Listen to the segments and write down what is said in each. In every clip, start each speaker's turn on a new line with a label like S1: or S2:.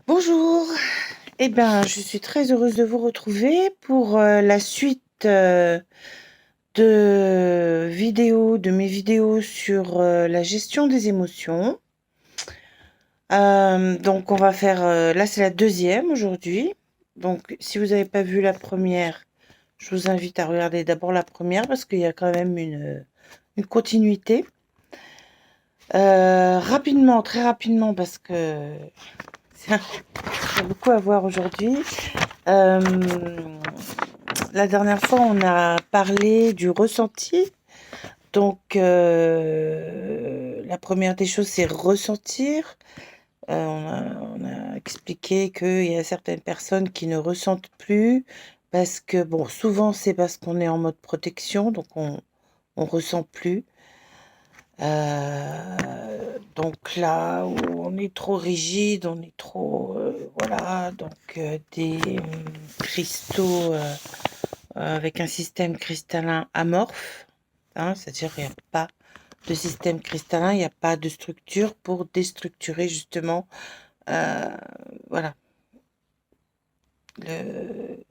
S1: Bonjour, eh bien, je suis très heureuse de vous retrouver pour la suite de mes vidéos sur la gestion des émotions. Donc, on va faire, là c'est la deuxième aujourd'hui. Donc, si vous n'avez pas vu la première, je vous invite à regarder d'abord la première parce qu'il y a quand même une continuité. Rapidement, très rapidement, parce que il y a beaucoup à voir aujourd'hui. Euh, la dernière fois, on a parlé du ressenti. Donc, la première des choses, c'est ressentir. On a expliqué qu'il y a certaines personnes qui ne ressentent plus parce que, bon, souvent, c'est parce qu'on est en mode protection, donc on ressent plus. Donc là où on est trop rigide, on est trop, voilà, donc des cristaux avec un système cristallin amorphe, hein, c'est-à-dire il n'y a pas de système cristallin, il n'y a pas de structure pour déstructurer justement, euh, voilà, le,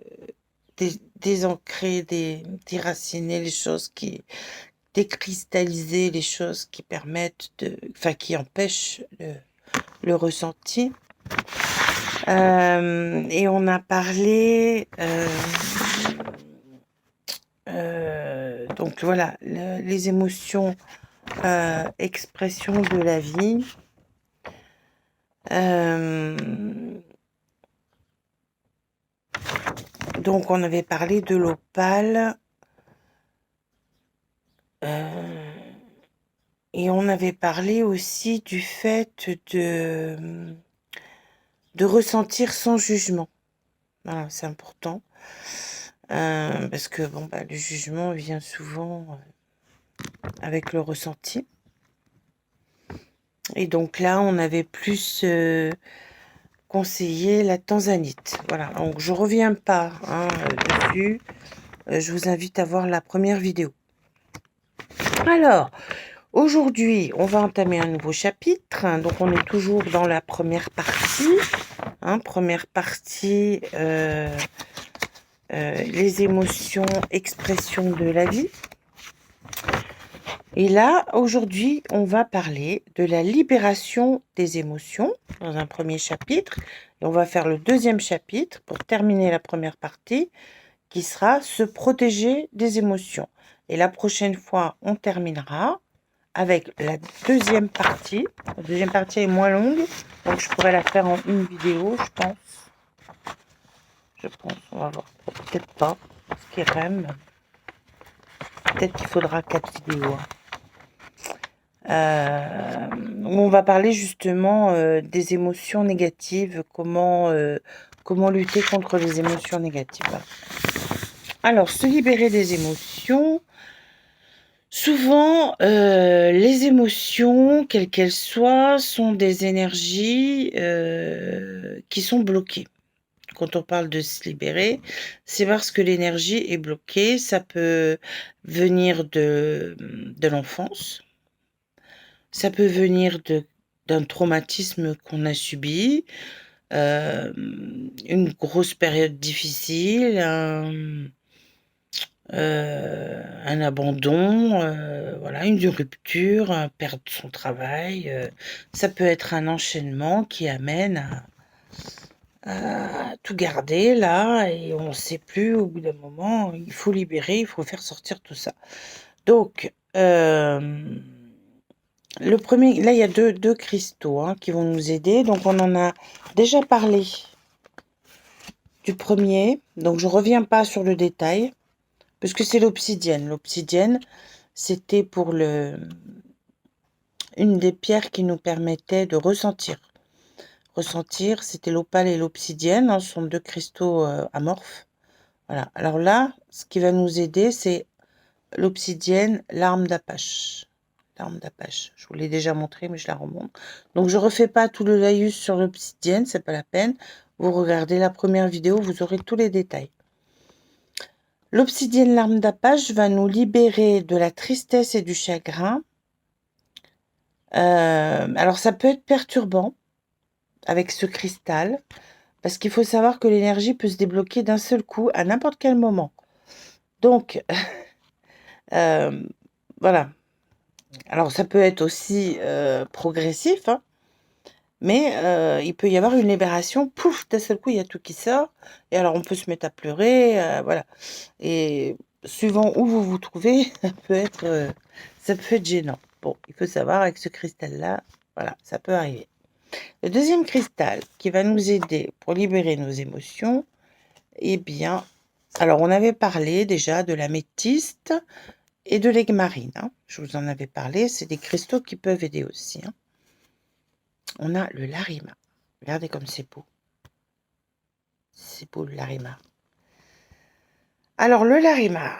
S1: désancrer, déraciner les choses qui décristalliser les choses qui permettent enfin qui empêchent le ressenti. Et on a parlé, donc voilà, les émotions, expression de la vie. Donc on avait parlé de l'opale. Et on avait parlé aussi du fait de ressentir sans jugement. Voilà, c'est important. Parce que bon, bah, le jugement vient souvent avec le ressenti. Et donc là, on avait plus conseillé la tanzanite. Voilà, donc je reviens pas dessus. Je vous invite à voir la première vidéo. Alors, aujourd'hui, on va entamer un nouveau chapitre. Donc, on est toujours dans la première partie. Première partie, les émotions, expression de la vie. Et là, aujourd'hui, on va parler de la libération des émotions dans un premier chapitre. Et on va faire le deuxième chapitre pour terminer la première partie qui sera se protéger des émotions. Et la prochaine fois, on terminera avec la deuxième partie. La deuxième partie est moins longue, donc je pourrais la faire en une vidéo, je pense. On va voir. Peut-être pas, parce qu'il y a quand même... Peut-être qu'il faudra 4 vidéos. On va parler justement des émotions négatives, comment lutter contre les émotions négatives. Voilà. Alors, se libérer des émotions. Souvent, les émotions, quelles qu'elles soient, sont des énergies qui sont bloquées. Quand on parle de se libérer, c'est parce que l'énergie est bloquée. Ça peut venir de l'enfance. Ça peut venir d'un traumatisme qu'on a subi, une grosse période difficile, un abandon, voilà, une rupture, perdre son travail. Ça peut être un enchaînement qui amène à tout garder là et on ne sait plus au bout d'un moment, il faut libérer, il faut faire sortir tout ça. Donc, le premier, là il y a deux cristaux qui vont nous aider. Donc on en a déjà parlé du premier, donc je reviens pas sur le détail parce que c'est l'obsidienne. L'obsidienne, c'était pour une des pierres qui nous permettait de ressentir. Ressentir, c'était l'opale et l'obsidienne, ce sont deux cristaux amorphes. Voilà. Alors là, ce qui va nous aider, c'est l'obsidienne, l'arme d'Apache. L'arme d'Apache. Je vous l'ai déjà montré, mais je la remonte. Donc, je refais pas tout le laïus sur l'obsidienne, c'est pas la peine. Vous regardez la première vidéo, vous aurez tous les détails. L'obsidienne, l'arme d'Apache, va nous libérer de la tristesse et du chagrin. Alors, ça peut être perturbant. avec ce cristal, parce qu'il faut savoir que l'énergie peut se débloquer d'un seul coup à n'importe quel moment. Donc, voilà. Alors ça peut être aussi, progressif, hein, mais il peut y avoir une libération, pouf, d'un seul coup, il y a tout qui sort et alors on peut se mettre à pleurer, voilà et suivant où vous vous trouvez, ça peut être gênant. Bon, il faut savoir avec ce cristal-là, voilà, ça peut arriver. Le deuxième cristal qui va nous aider pour libérer nos émotions, eh bien, alors on avait parlé déjà de l'améthyste et de l'aigue-marine, hein. Je vous en avais parlé, c'est des cristaux qui peuvent aider aussi, hein. On a le Larima. Regardez comme c'est beau. C'est beau le Larima. Alors le Larima,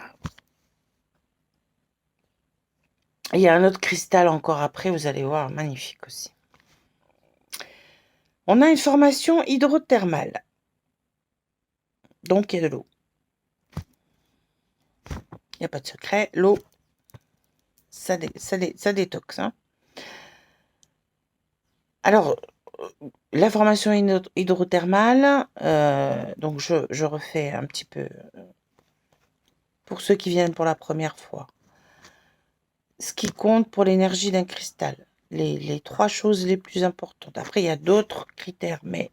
S1: il y a un autre cristal encore après, vous allez voir, magnifique aussi. On a une formation hydrothermale. Donc il y a de l'eau. Il n'y a pas de secret. L'eau, ça détoxe, hein. Alors, la formation hydrothermale, donc je refais un petit peu pour ceux qui viennent pour la première fois. Ce qui compte pour l'énergie d'un cristal, les 3 choses les plus importantes. Après, il y a d'autres critères, mais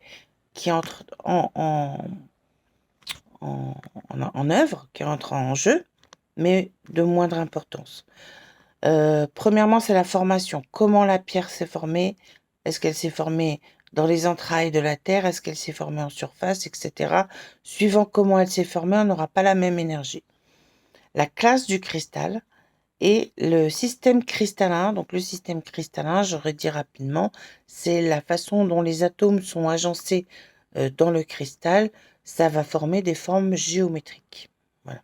S1: qui entrent en œuvre, qui entrent en jeu, mais de moindre importance. Premièrement, c'est la formation. Comment la pierre s'est formée? Est-ce qu'elle s'est formée dans les entrailles de la terre? Est-ce qu'elle s'est formée en surface, etc. Suivant comment elle s'est formée, on n'aura pas la même énergie. La classe du cristal et le système cristallin. Donc le système cristallin, j'aurais dit rapidement, c'est la façon dont les atomes sont agencés dans le cristal. Ça va former des formes géométriques. Voilà.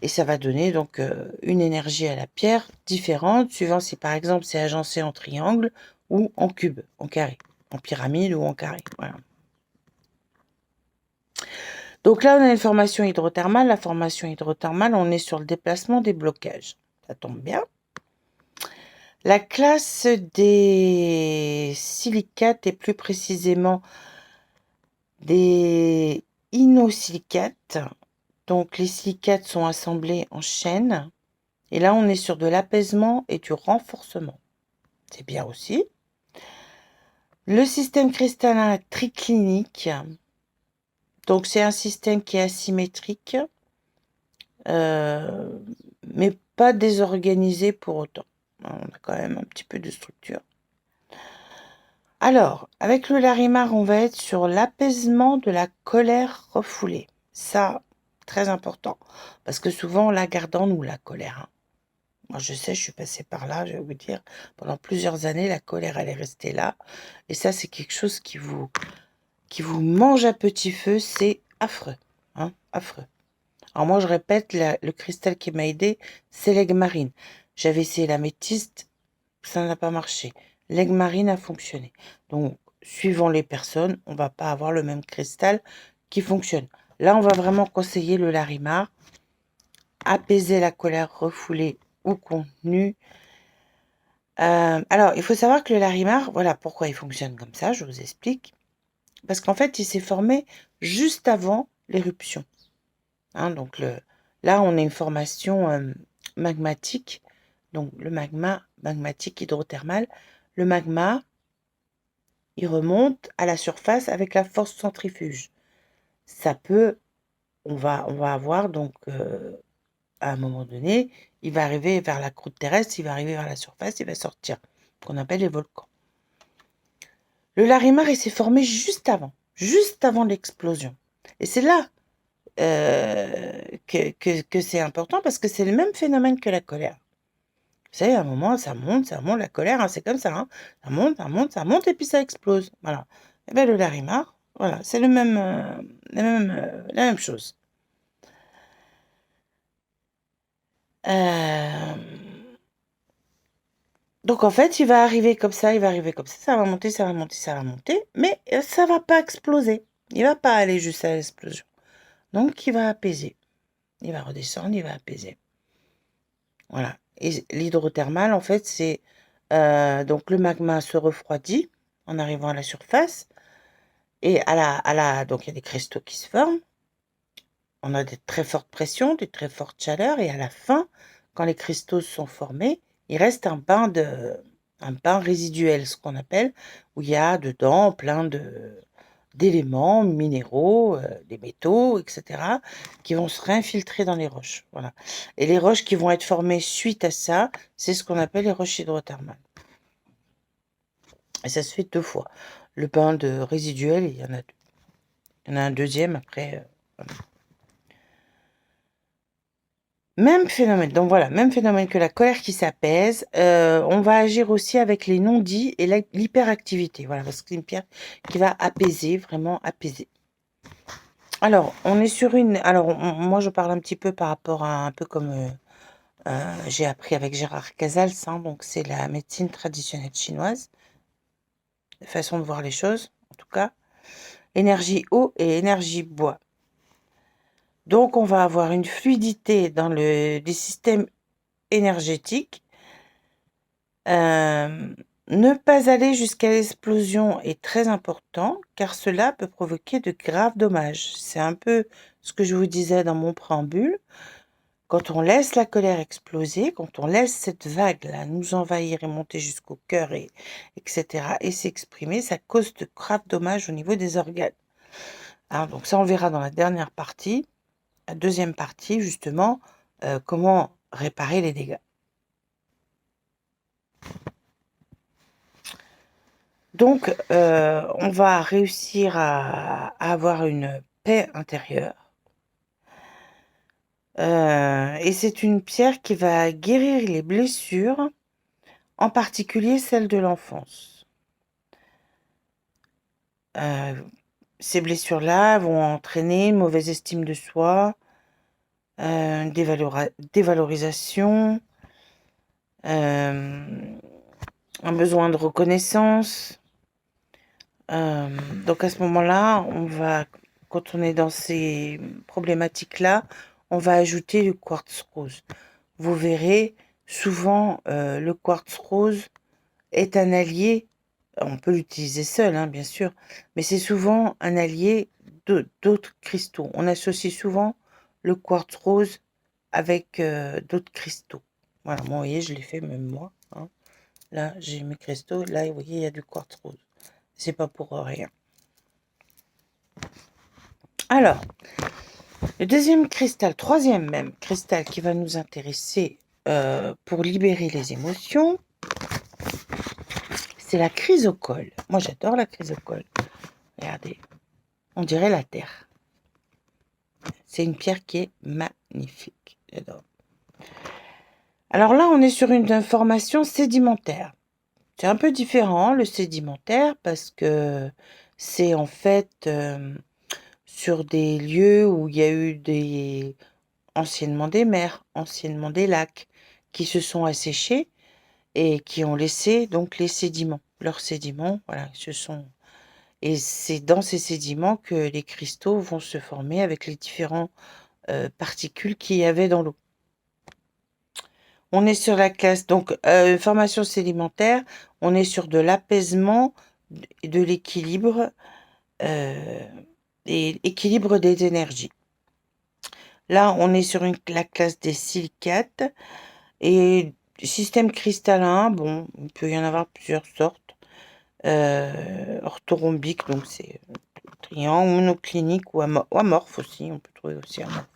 S1: Et ça va donner donc une énergie à la pierre différente, suivant si par exemple c'est agencé en triangle ou en cube, en carré, en pyramide ou en carré. Voilà. Donc là, on a une formation hydrothermale. La formation hydrothermale, on est sur le déplacement des blocages. Ça tombe bien. La classe des silicates et plus précisément des inosilicates. Donc les silicates sont assemblés en chaînes. Et là, on est sur de l'apaisement et du renforcement. C'est bien aussi. Le système cristallin triclinique. Donc c'est un système qui est asymétrique, mais pas désorganisé pour autant. On a quand même un petit peu de structure. Alors, avec le Larimar, on va être sur l'apaisement de la colère refoulée. Ça, très important. Parce que souvent, on la garde en nous, la colère, hein. Moi, je sais, je suis passée par là, je vais vous dire. Pendant plusieurs années, la colère, elle est restée là. Et ça, c'est quelque chose qui vous mange à petit feu. C'est affreux, hein, affreux. Alors moi, je répète, le cristal qui m'a aidé, c'est l'aigue marine. J'avais essayé l'améthyste, ça n'a pas marché. L'aigue marine a fonctionné. Donc, suivant les personnes, on va pas avoir le même cristal qui fonctionne. Là, on va vraiment conseiller le Larimar, apaiser la colère refoulée ou contenue. Alors, il faut savoir que le Larimar, voilà pourquoi il fonctionne comme ça, je vous explique. Parce qu'en fait, il s'est formé juste avant l'éruption. Hein, donc là, on a une formation magmatique. Donc le magma magmatique hydrothermal. Le magma, il remonte à la surface avec la force centrifuge. Ça peut, on va avoir donc à un moment donné, il va arriver vers la croûte terrestre, il va arriver vers la surface, il va sortir, qu'on appelle les volcans. Le Larimar, il s'est formé juste avant l'explosion. Et c'est là que c'est important parce que c'est le même phénomène que la colère. Vous savez, à un moment, ça monte, la colère, hein, c'est comme ça, hein. Ça monte et puis ça explose. Voilà. Et bien le Larimar, voilà, c'est la même chose. Donc en fait, il va arriver comme ça, ça va monter, mais ça va pas exploser. Il va pas aller jusqu'à l'explosion. Donc il va apaiser. Il va redescendre, il va apaiser. Voilà. Et l'hydrothermal, en fait, c'est donc le magma se refroidit, en arrivant à la surface. Et donc il y a des cristaux qui se forment. On a des très fortes pressions, des très fortes chaleurs, et à la fin, quand les cristaux sont formés, il reste un bain résiduel, ce qu'on appelle, où il y a dedans plein d'éléments minéraux, des métaux, etc., qui vont se réinfiltrer dans les roches. Voilà. Et les roches qui vont être formées suite à ça, c'est ce qu'on appelle les roches hydrothermales. Et ça se fait 2 fois. Le bain de résiduel, il y en a 2. Il y en a un deuxième après. Voilà. Même phénomène. Donc voilà, même phénomène que la colère qui s'apaise. On va agir aussi avec les non-dits et l'hyperactivité. Voilà, parce que c'est une pierre qui va apaiser, vraiment apaiser. Alors, on est sur une... Alors, moi, je parle un petit peu par rapport à un peu comme j'ai appris avec Gérard Casals. Hein, donc, c'est la médecine traditionnelle chinoise. Façon de voir les choses, en tout cas. Énergie eau et énergie bois. Donc, on va avoir une fluidité dans des systèmes énergétiques. Ne pas aller jusqu'à l'explosion est très important, car cela peut provoquer de graves dommages. C'est un peu ce que je vous disais dans mon préambule. Quand on laisse la colère exploser, quand on laisse cette vague-là nous envahir et monter jusqu'au cœur, etc., et s'exprimer, ça cause de graves dommages au niveau des organes. Alors, donc ça, on verra dans la dernière partie, la deuxième partie, justement, comment réparer les dégâts. Donc, on va réussir à avoir une paix intérieure. Et c'est une pierre qui va guérir les blessures, en particulier celles de l'enfance. Ces blessures-là vont entraîner une mauvaise estime de soi, dévalorisation, un besoin de reconnaissance. Donc à ce moment-là, quand on est dans ces problématiques-là, on va ajouter le quartz rose. Vous verrez, souvent, le quartz rose est un allié. On peut l'utiliser seul, hein, bien sûr, mais c'est souvent un allié d'autres cristaux. On associe souvent le quartz rose avec d'autres cristaux. Voilà, moi, vous voyez, je l'ai fait même moi. Hein. Là, j'ai mes cristaux. Là, vous voyez, il y a du quartz rose. C'est pas pour rien. Alors, le troisième même cristal qui va nous intéresser pour libérer les émotions, c'est la chrysocole. Moi, j'adore la chrysocole. Regardez, on dirait la terre. C'est une pierre qui est magnifique. J'adore. Alors là, on est sur une formation sédimentaire. C'est un peu différent, le sédimentaire, parce que c'est en fait sur des lieux où il y a eu anciennement des mers, anciennement des lacs, qui se sont asséchés et qui ont laissé donc les sédiments. Leurs sédiments, voilà, et c'est dans ces sédiments que les cristaux vont se former avec les différentes particules qu'il y avait dans l'eau. On est sur la classe, donc formation sédimentaire, on est sur de l'apaisement, de l'équilibre, et équilibre des énergies. Là, on est sur la classe des silicates et système cristallin. Bon, il peut y en avoir plusieurs sortes. Orthorhombique, donc c'est triangle, monoclinique ou amorphe aussi. On peut trouver aussi amorphe.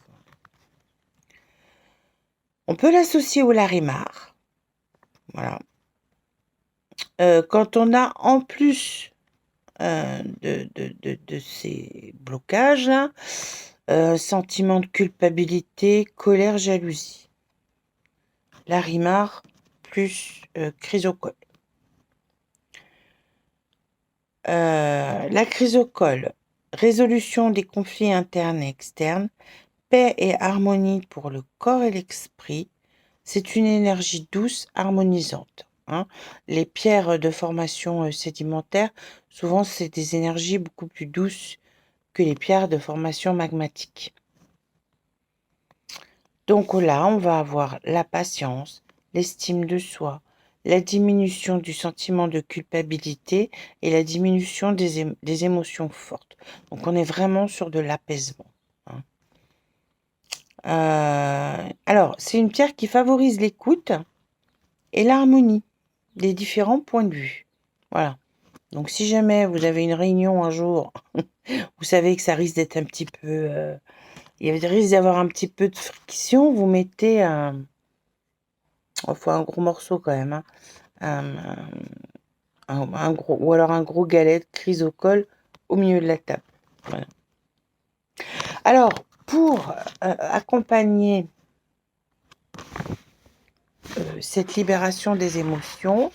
S1: On peut l'associer au larimar. Voilà. Quand on a en plus de ces blocages-là, sentiment de culpabilité, colère, jalousie. Larimar plus chrysocole. La chrysocole, résolution des conflits internes et externes, paix et harmonie pour le corps et l'esprit. C'est une énergie douce, harmonisante. Hein. Les pierres de formation sédimentaire, souvent, c'est des énergies beaucoup plus douces que les pierres de formation magmatique. Donc là, on va avoir la patience, l'estime de soi, la diminution du sentiment de culpabilité et la diminution des émotions fortes. Donc on est vraiment sur de l'apaisement, hein. Alors, c'est une pierre qui favorise l'écoute et l'harmonie des différents points de vue. Voilà. Donc si jamais vous avez une réunion un jour, vous savez que ça risque d'être un petit peu... il risque d'y avoir un petit peu de friction, vous mettez un... Il faut un gros morceau quand même, hein. Un gros, ou alors un gros galet de chrysocole au milieu de la table. Voilà. Alors, pour accompagner cette libération des émotions,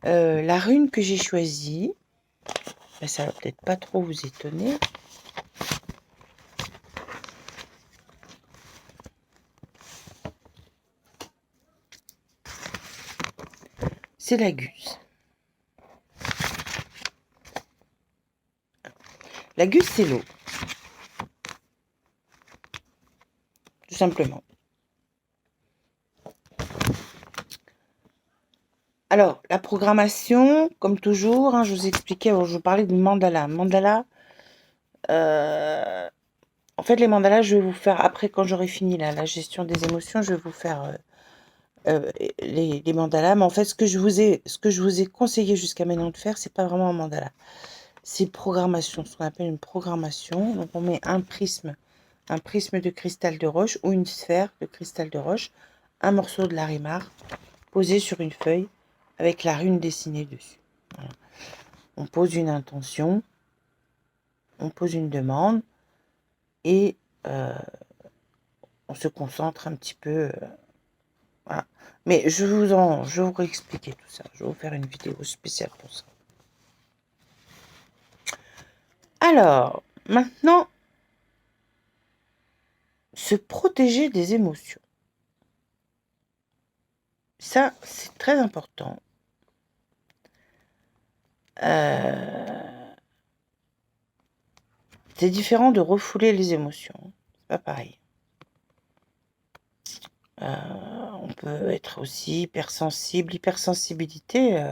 S1: la rune que j'ai choisie, ben, ça va peut-être pas trop vous étonner. C'est la guse. La guse, c'est l'eau. Tout simplement. Alors, la programmation, comme toujours, hein, je vous expliquais, je vous parlais du mandala. Mandala, en fait, les mandalas, je vais vous faire, après, quand j'aurai fini la gestion des émotions, je vais vous faire les mandalas. Mais en fait, ce que je vous ai conseillé jusqu'à maintenant de faire, c'est pas vraiment un mandala. C'est programmation, ce qu'on appelle une programmation. Donc, on met un prisme de cristal de roche ou une sphère de cristal de roche, un morceau de larimar posé sur une feuille avec la rune dessinée dessus. Voilà. On pose une intention, on pose une demande et on se concentre un petit peu. Voilà. Mais je vais vous réexpliquer tout ça. Je vais vous faire une vidéo spéciale pour ça. Alors, maintenant, se protéger des émotions. Ça, c'est très important. C'est différent de refouler les émotions. C'est pas pareil. On peut être aussi hypersensible. L'hypersensibilité,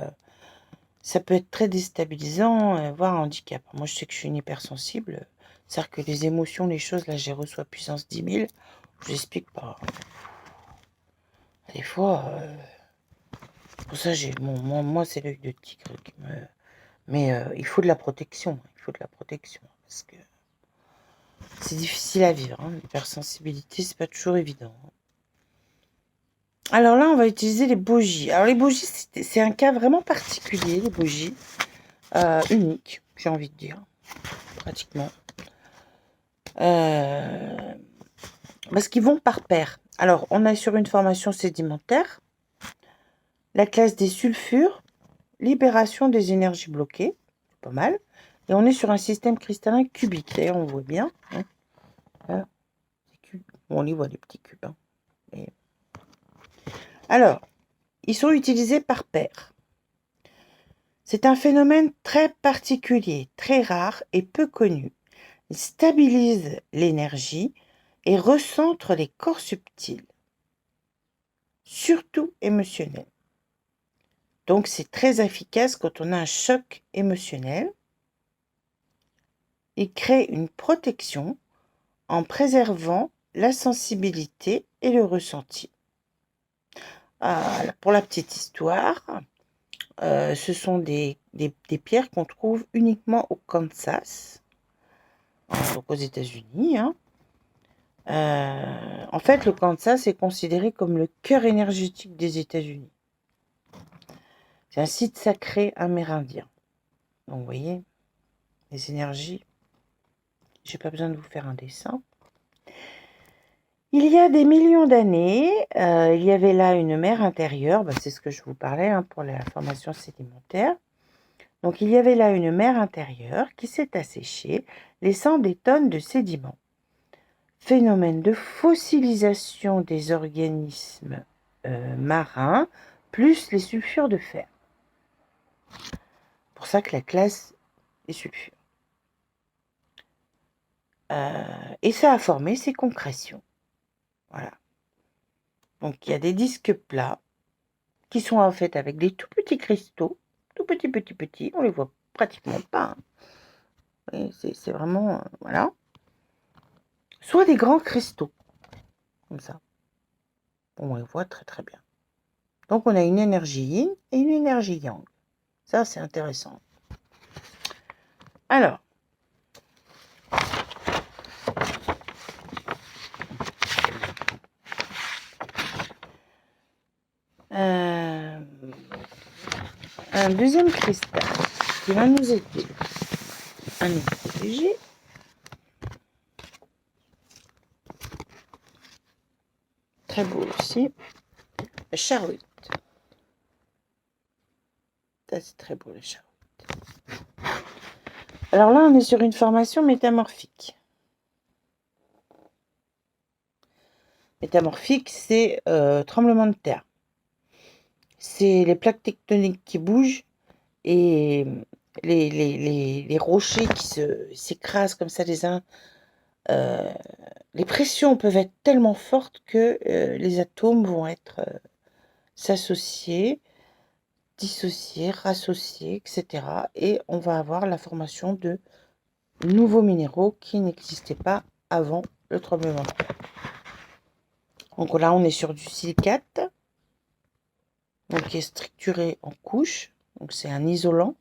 S1: ça peut être très déstabilisant, voire un handicap. Moi, je sais que je suis une hypersensible. C'est-à-dire que les émotions, les choses, là, j'ai reçois puissance 10 000. Je vous explique pas. Des fois, pour ça, moi, c'est l'œil de tigre qui me... Mais il faut de la protection. Il faut de la protection. Parce que c'est difficile à vivre, hein. L'hypersensibilité, c'est pas toujours évident. Alors là, on va utiliser les bougies. Alors les bougies, c'est un cas vraiment particulier, les bougies. Unique, j'ai envie de dire. Pratiquement. Parce qu'ils vont par paire. Alors, on est sur une formation sédimentaire. La classe des sulfures. Libération des énergies bloquées. Pas mal. Et on est sur un système cristallin cubique. D'ailleurs, on voit bien. Hein. Là, on les voit, les petits cubes. Hein. Et... Alors, ils sont utilisés par paire. C'est un phénomène très particulier, très rare et peu connu. Il stabilise l'énergie et recentre les corps subtils, surtout émotionnels. Donc c'est très efficace quand on a un choc émotionnel. Il crée une protection en préservant la sensibilité et le ressenti. Pour la petite histoire, ce sont des pierres qu'on trouve uniquement au Kansas, donc aux États-Unis. Hein. En fait, le Kansas est considéré comme le cœur énergétique des États-Unis. C'est un site sacré amérindien. Donc, vous voyez, les énergies. J'ai pas besoin de vous faire un dessin. Il y a des millions d'années, il y avait là une mer intérieure. C'est ce que je vous parlais pour la formation sédimentaire. Donc, il y avait là une mer intérieure qui s'est asséchée, laissant des tonnes de sédiments. Phénomène de fossilisation des organismes marins, plus les sulfures de fer. C'est pour ça que la classe est sulfure. Et ça a formé ces concrétions. Voilà. Donc il y a des disques plats qui sont en fait avec des tout petits cristaux, tout petits, on les voit pratiquement pas. Hein. C'est vraiment, voilà. Soit des grands cristaux, comme ça. On les voit très très bien. Donc on a une énergie yin et une énergie yang. Ça c'est intéressant. Alors, un deuxième cristal qui va nous aider à nous protéger. Très beau aussi. Le charoïte. Ça c'est très beau le charoïte. Alors là on est sur une formation métamorphique. Métamorphique, c'est tremblement de terre. C'est les plaques tectoniques qui bougent et les rochers qui s'écrasent comme ça les uns. Les pressions peuvent être tellement fortes que les atomes vont être s'associer, dissocier, rassocier, etc. Et on va avoir la formation de nouveaux minéraux qui n'existaient pas avant le tremblement de terre. Donc là, on est sur du silicate, donc qui est structuré en couches. Donc c'est un isolant.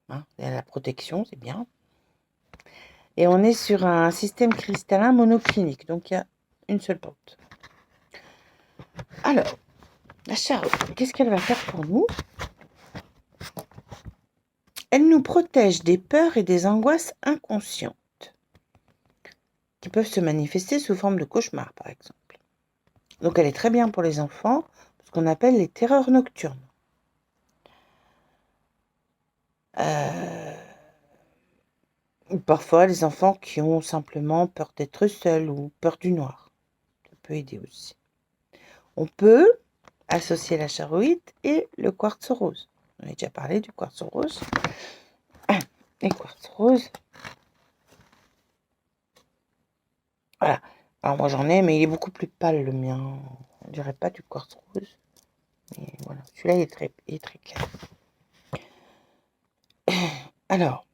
S1: Hein, il y a la protection, c'est bien. Et on est sur un système cristallin monoclinique, donc il y a une seule porte. Alors, la charogne, qu'est-ce qu'elle va faire pour nous? Elle nous protège des peurs et des angoisses inconscientes, qui peuvent se manifester sous forme de cauchemars, par exemple. Donc elle est très bien pour les enfants, ce qu'on appelle les terreurs nocturnes. Ou parfois les enfants qui ont simplement peur d'être seuls ou peur du noir. Ça peut aider aussi. On peut associer la charoïte et le quartz rose. On a déjà parlé du quartz rose. Les quartz roses. Voilà. Alors moi j'en ai, mais il est beaucoup plus pâle le mien. On dirait pas du quartz rose. Mais voilà, celui-là il est très clair. Alors,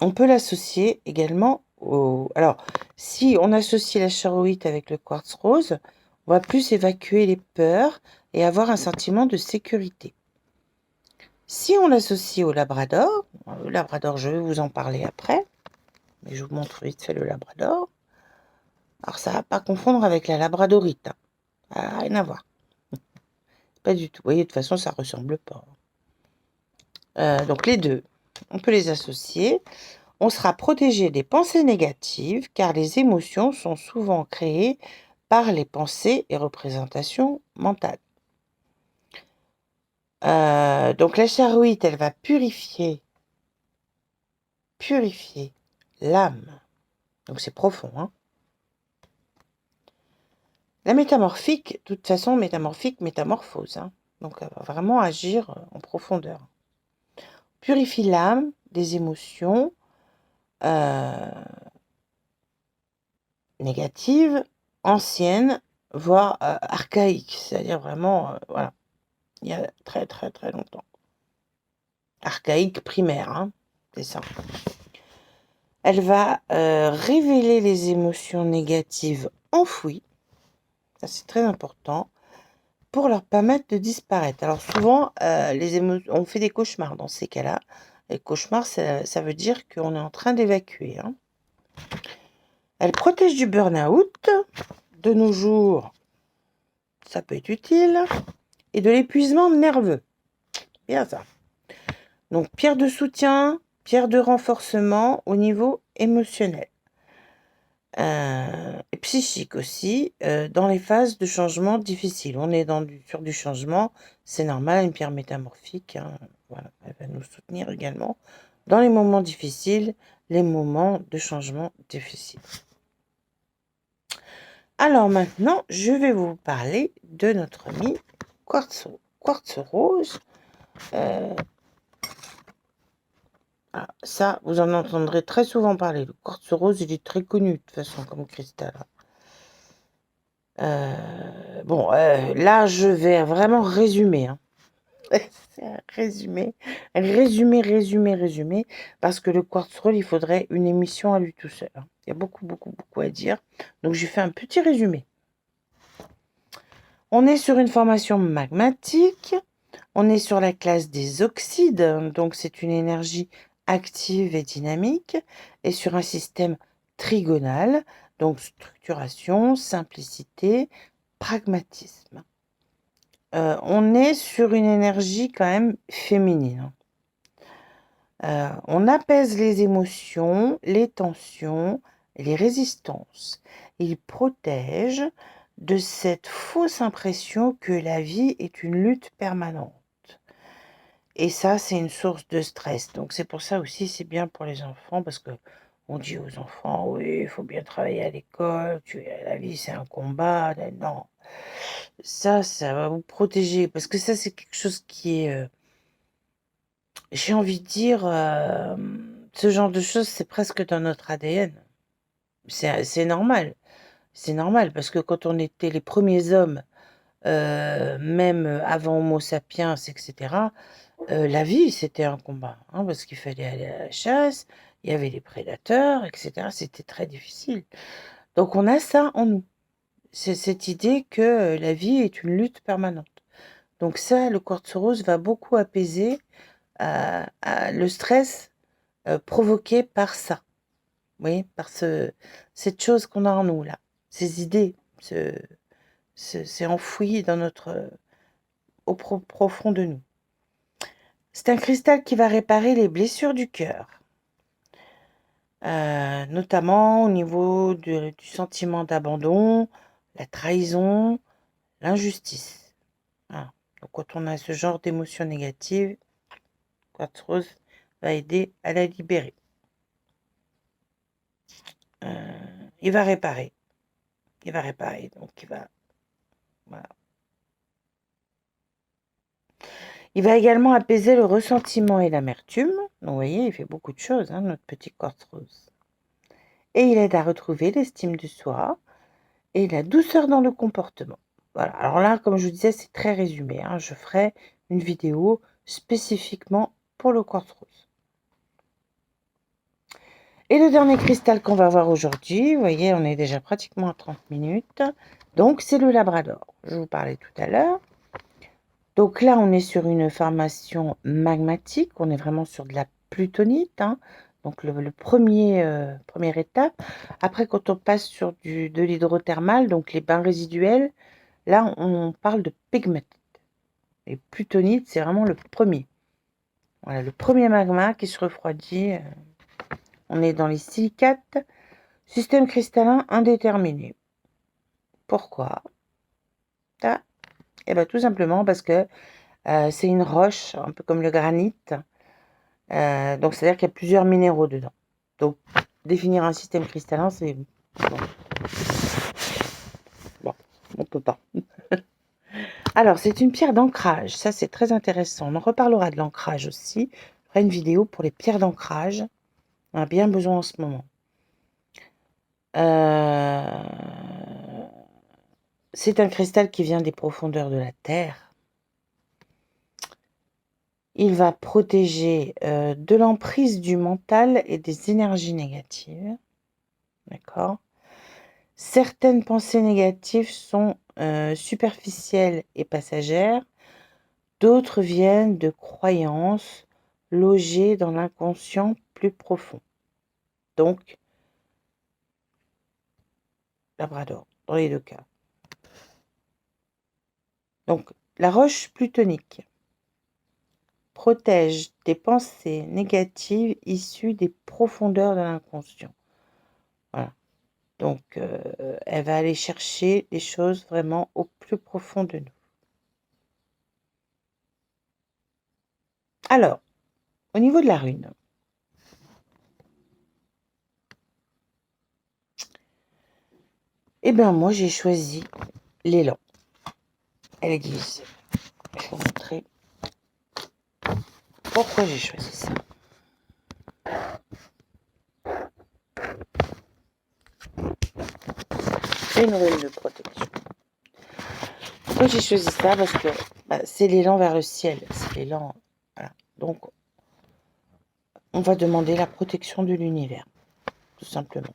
S1: on peut l'associer également au... Alors, si on associe la charoïte avec le quartz rose, on va plus évacuer les peurs et avoir un sentiment de sécurité. Si on l'associe au labrador, je vais vous en parler après, mais je vous montre vite fait le labrador. Alors, ça ne va pas confondre avec la labradorite. Hein. Rien à voir. Pas du tout. Vous voyez, de toute façon, ça ne ressemble pas. Donc, les deux, on peut les associer. On sera protégé des pensées négatives car les émotions sont souvent créées par les pensées et représentations mentales. Donc la charoïte, elle va purifier l'âme. Donc c'est profond. Hein. La métamorphique, de toute façon, métamorphose. Hein. Donc elle va vraiment agir en profondeur. Purifie l'âme des émotions négatives, anciennes, voire archaïques. C'est-à-dire vraiment, voilà, il y a très très très longtemps. Archaïque primaire, hein, c'est ça. Elle va révéler les émotions négatives enfouies, ça c'est très important, pour leur permettre de disparaître. Alors souvent, on fait des cauchemars dans ces cas-là. Les cauchemars, ça veut dire qu'on est en train d'évacuer. Hein. Elle protège du burn-out. De nos jours, ça peut être utile. Et de l'épuisement nerveux. Bien ça. Donc, pierre de soutien, pierre de renforcement au niveau émotionnel. Et psychique aussi, dans les phases de changement difficiles. On est sur du changement, c'est normal, une pierre métamorphique. Hein, voilà, elle va nous soutenir également dans les moments difficiles, les moments de changement difficiles. Alors maintenant, je vais vous parler de notre ami quartz rose. Ça, vous en entendrez très souvent parler. Le quartz rose, il est très connu de toute façon comme cristal. Bon, là, je vais vraiment résumer, hein. C'est un résumé, parce que le quartz rose, il faudrait une émission à lui tout seul, hein. Il y a beaucoup, beaucoup, beaucoup à dire. Donc, j'ai fait un petit résumé. On est sur une formation magmatique. On est sur la classe des oxydes. Donc, c'est une énergie active et dynamique. Et sur un système trigonal. Donc, structuration, simplicité, pragmatisme. On est sur une énergie quand même féminine. On apaise les émotions, les tensions, les résistances. Il protège de cette fausse impression que la vie est une lutte permanente. Et ça, c'est une source de stress. Donc c'est pour ça aussi, c'est bien pour les enfants, parce que on dit aux enfants, oui, il faut bien travailler à l'école, la vie c'est un combat. Non, ça va vous protéger, parce que ça, c'est quelque chose qui est, j'ai envie de dire, ce genre de choses, c'est presque dans notre ADN. C'est normal. C'est normal, parce que quand on était les premiers hommes, même avant Homo sapiens, etc., la vie, c'était un combat, hein, parce qu'il fallait aller à la chasse, il y avait les prédateurs, etc. C'était très difficile. Donc on a ça en nous. C'est cette idée que la vie est une lutte permanente. Donc ça, le quartz rose va beaucoup apaiser le stress provoqué par ça. Oui, par cette chose qu'on a en nous, là. Ces idées, c'est enfoui dans au profond de nous. C'est un cristal qui va réparer les blessures du cœur, notamment au niveau du sentiment d'abandon, la trahison, l'injustice. Voilà. Donc, quand on a ce genre d'émotions négatives, quartz rose va aider à la libérer. Il va réparer. Donc il va... Voilà. Il va également apaiser le ressentiment et l'amertume. Donc, vous voyez, il fait beaucoup de choses, hein, notre petit quartz rose. Et il aide à retrouver l'estime de soi et la douceur dans le comportement. Voilà. Alors là, comme je vous disais, c'est très résumé, hein. Je ferai une vidéo spécifiquement pour le quartz rose. Et le dernier cristal qu'on va voir aujourd'hui, vous voyez, on est déjà pratiquement à 30 minutes. Donc, c'est le labrador. Je vous parlais tout à l'heure. Donc là, on est sur une formation magmatique. On est vraiment sur de la plutonite, hein. Donc le première étape. Après, quand on passe sur de l'hydrothermal, donc les bains résiduels, là, on parle de pegmatite. Et plutonite, c'est vraiment le premier. Voilà, le premier magma qui se refroidit. On est dans les silicates. Système cristallin indéterminé. Pourquoi? Ah, eh bien, tout simplement parce que c'est une roche, un peu comme le granit. Donc, c'est-à-dire qu'il y a plusieurs minéraux dedans. Donc, définir un système cristallin, c'est... Bon, on peut pas. Alors, c'est une pierre d'ancrage. Ça, c'est très intéressant. On en reparlera de l'ancrage aussi. Je ferai une vidéo pour les pierres d'ancrage. On a bien besoin en ce moment. C'est un cristal qui vient des profondeurs de la Terre. Il va protéger de l'emprise du mental et des énergies négatives. D'accord? Certaines pensées négatives sont superficielles et passagères. D'autres viennent de croyances logées dans l'inconscient plus profond. Donc, labrador, dans les deux cas. Donc, la roche plutonique protège des pensées négatives issues des profondeurs de l'inconscient. Voilà. Donc, elle va aller chercher les choses vraiment au plus profond de nous. Alors, au niveau de la rune, eh bien, moi, j'ai choisi l'élan. Elle existe. Je vais vous montrer pourquoi j'ai choisi ça. C'est une rune de protection. Moi, j'ai choisi ça parce que c'est l'élan vers le ciel. C'est l'élan. Voilà. Donc, on va demander la protection de l'univers, tout simplement.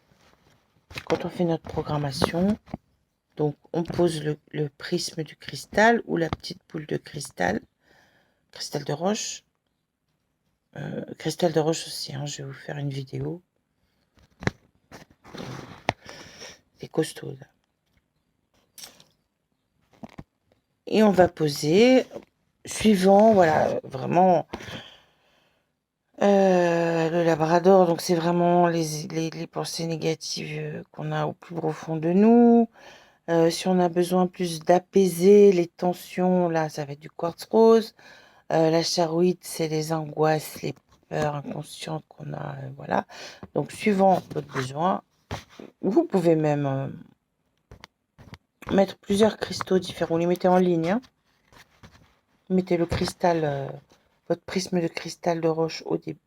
S1: Quand on fait notre programmation, donc on pose le prisme du cristal ou la petite boule de cristal de roche. Cristal de roche aussi, hein, je vais vous faire une vidéo. C'est costaud. Là. Et on va poser, suivant, voilà, vraiment le labrador. Donc c'est vraiment les pensées négatives qu'on a au plus profond de nous. Si on a besoin plus d'apaiser les tensions, là, ça va être du quartz rose. La charouite, c'est les angoisses, les peurs inconscientes qu'on a, voilà. Donc, suivant votre besoin, vous pouvez même mettre plusieurs cristaux différents. Vous les mettez en ligne, hein. Mettez le cristal, votre prisme de cristal de roche au début,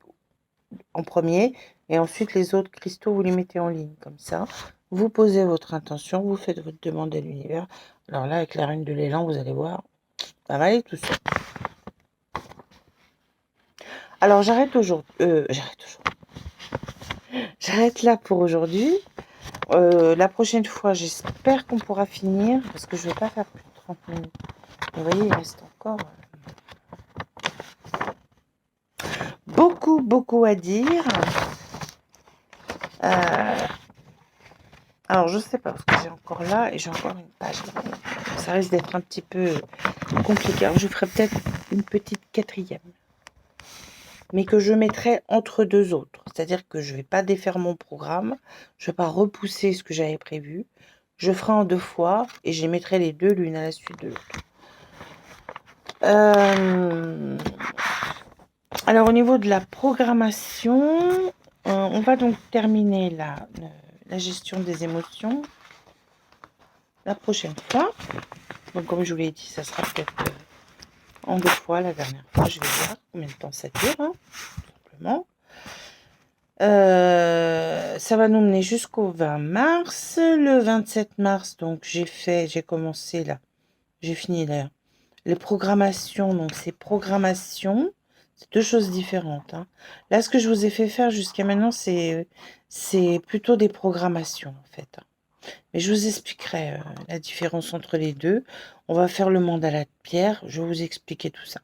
S1: en premier, et ensuite les autres cristaux, vous les mettez en ligne, comme ça. Vous posez votre intention, vous faites votre demande à l'univers. Alors là, avec la reine de l'élan, vous allez voir, ça va aller tout seul. Alors, j'arrête aujourd'hui. J'arrête là pour aujourd'hui. La prochaine fois, j'espère qu'on pourra finir, parce que je ne vais pas faire plus de 30 minutes. Vous voyez, il reste encore beaucoup à dire. Alors, je sais pas, parce que j'ai encore là, et j'ai encore une page. Ça risque d'être un petit peu compliqué. Alors, je ferai peut-être une petite quatrième. Mais que je mettrai entre deux autres. C'est-à-dire que je ne vais pas défaire mon programme. Je ne vais pas repousser ce que j'avais prévu. Je ferai en 2 fois et je les mettrai les deux l'une à la suite de l'autre. Alors au niveau de la programmation, on va donc terminer la gestion des émotions la prochaine fois. Donc comme je vous l'ai dit, ça sera peut-être en 2 fois la dernière fois. Je vais voir combien de temps ça dure, hein, tout simplement. Ça va nous mener jusqu'au 20 mars. Le 27 mars, donc j'ai commencé là. J'ai fini d'ailleurs. Les programmations, donc c'est programmation, c'est 2 choses différentes. Hein. Là, ce que je vous ai fait faire jusqu'à maintenant, c'est plutôt des programmations en fait. Mais je vous expliquerai la différence entre les deux. On va faire le mandala de pierre, je vais vous expliquer tout ça.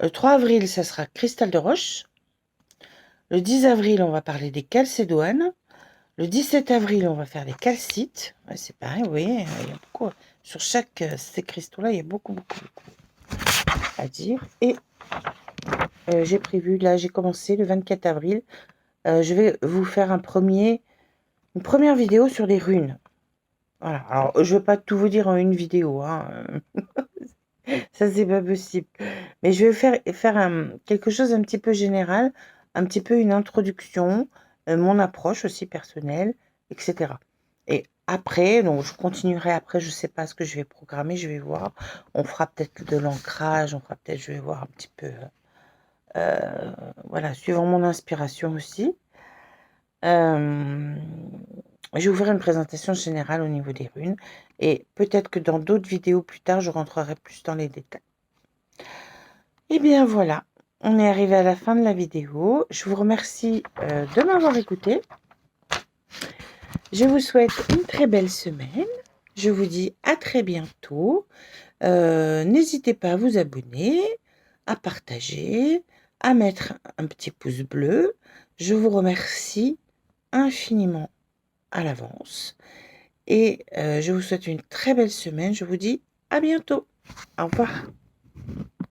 S1: Le 3 avril, ça sera cristal de roche. Le 10 avril, on va parler des calcédoines. Le 17 avril, on va faire les calcites. Ouais, c'est pareil, vous voyez, il y a beaucoup. Sur chaque ces cristaux-là, il y a beaucoup à dire. Et j'ai prévu, là, j'ai commencé le 24 avril. Je vais vous faire une première vidéo sur les runes. Voilà. Alors, je ne vais pas tout vous dire en une vidéo. Hein. Ça, c'est pas possible. Mais je vais faire quelque chose un petit peu général, un petit peu une introduction, mon approche aussi personnelle, etc. Et après, donc je continuerai après, je sais pas ce que je vais programmer, je vais voir. On fera peut-être de l'ancrage, je vais voir un petit peu, voilà, suivant mon inspiration aussi. Je vais vous faire une présentation générale au niveau des runes. Et peut-être que dans d'autres vidéos plus tard, je rentrerai plus dans les détails. Et bien voilà, on est arrivé à la fin de la vidéo. Je vous remercie de m'avoir écouté. Je vous souhaite une très belle semaine. Je vous dis à très bientôt. N'hésitez pas à vous abonner, à partager, à mettre un petit pouce bleu. Je vous remercie infiniment à l'avance. Et je vous souhaite une très belle semaine. Je vous dis à bientôt. Au revoir.